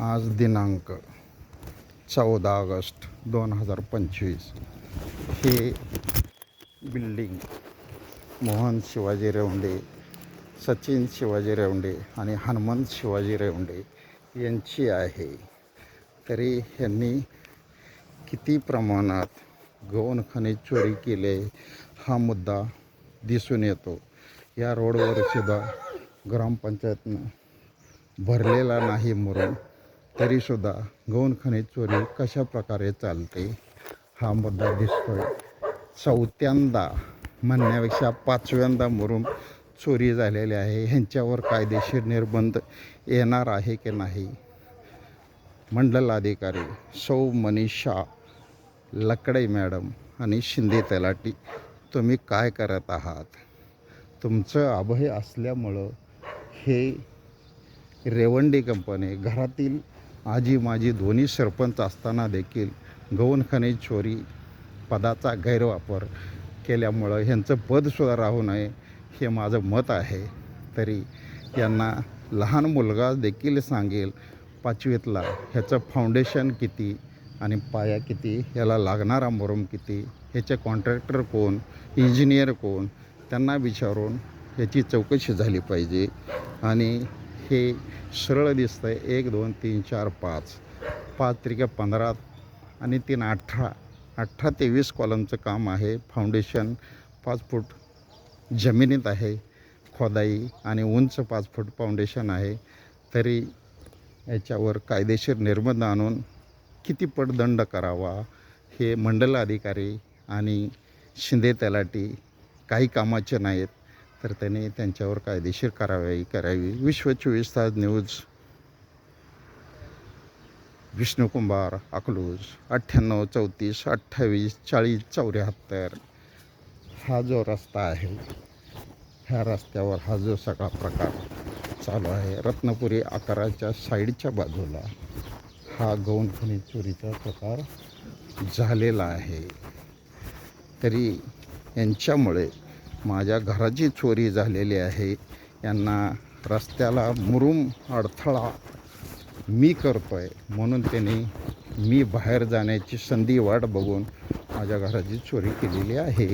आज दिनांक 14 ऑगस्ट 2025 हे बिल्डिंग मोहन शिवाजी रेवंडे, सचिन शिवाजी रेवंडे आणि हनुमंत शिवाजी रेवंडे यांची आहे. तरी यांनी किती प्रमाणात गौण खनिज चोरी केले हा मुद्दा दिसून येतो. या रोडवर सुद्धा ग्रामपंचायतनं भरलेला नाही मुरुम, तरीसुद्धा गौण खनिज चोरी कशा प्रकारे चालते हा मुद्दा दिसतोय. चौथ्यांदा म्हणण्यापेक्षा पाचव्यांदा मुरुम चोरी झालेले आहे. ह्यांच्यावर कायदेशीर निर्बंध येणार आहे की नाही? मंडलाधिकारी सौ मनीषा लकडे मॅडम आणि शिंदे तलाठी, तुम्ही काय करत आहात? तुमचं अभय असल्यामुळं हे रेवंडे कंपनी घरातील आजी माजी दोन्ही सरपंच असताना देखील गौण खनिज चोरी पदाचा गैरवापर केल्यामुळं ह्यांचं पदसुद्धा राहू नये हे माझं मत आहे. तरी यांना लहान मुलगा देखील सांगेल 5वीतला ह्याचं फाउंडेशन किती आणि पाया किती, याला लागणारा मुरुम किती, ह्याचे कॉन्ट्रॅक्टर कोण, इंजिनियर कोण, त्यांना विचारून ह्याची चौकशी झाली पाहिजे. आणि हे सरळ दिसतं आहे. 1 2 3 4 5 5 त्रिके 15 आणि 3 18 18 ते 20 कॉलमचं काम आहे. फाउंडेशन 5 फूट जमिनीत आहे, खोदाई आणि उंच 5 फूट फाउंडेशन आहे. तरी याच्यावर कायदेशीर निर्बंध आणून किती पट दंड करावा हे मंडलाधिकारी आणि शिंदे तलाठी काही कामाचे नाहीत, तर त्यांनी त्यांच्यावर कायदेशीर कारवाई करावी. विश्व 24 तास न्यूज, विष्णू कुंभार, अकलूज. 98 34 28 40 74 हा जो रस्ता आहे, ह्या रस्त्यावर हा जो सगळा प्रकार चालू आहे. रत्नपुरी आकाराच्या साईडच्या बाजूला हा गौण खनिज चोरीचा प्रकार झालेला आहे. तरी यांच्यामुळे माझ्या घराची चोरी झालेली आहे. यांना रस्त्याला मुरुम अडथळा मी करतो आहे म्हणून त्यांनी मी बाहेर जाण्याची संधी वाट बघून माझ्या घराची चोरी केलेली आहे.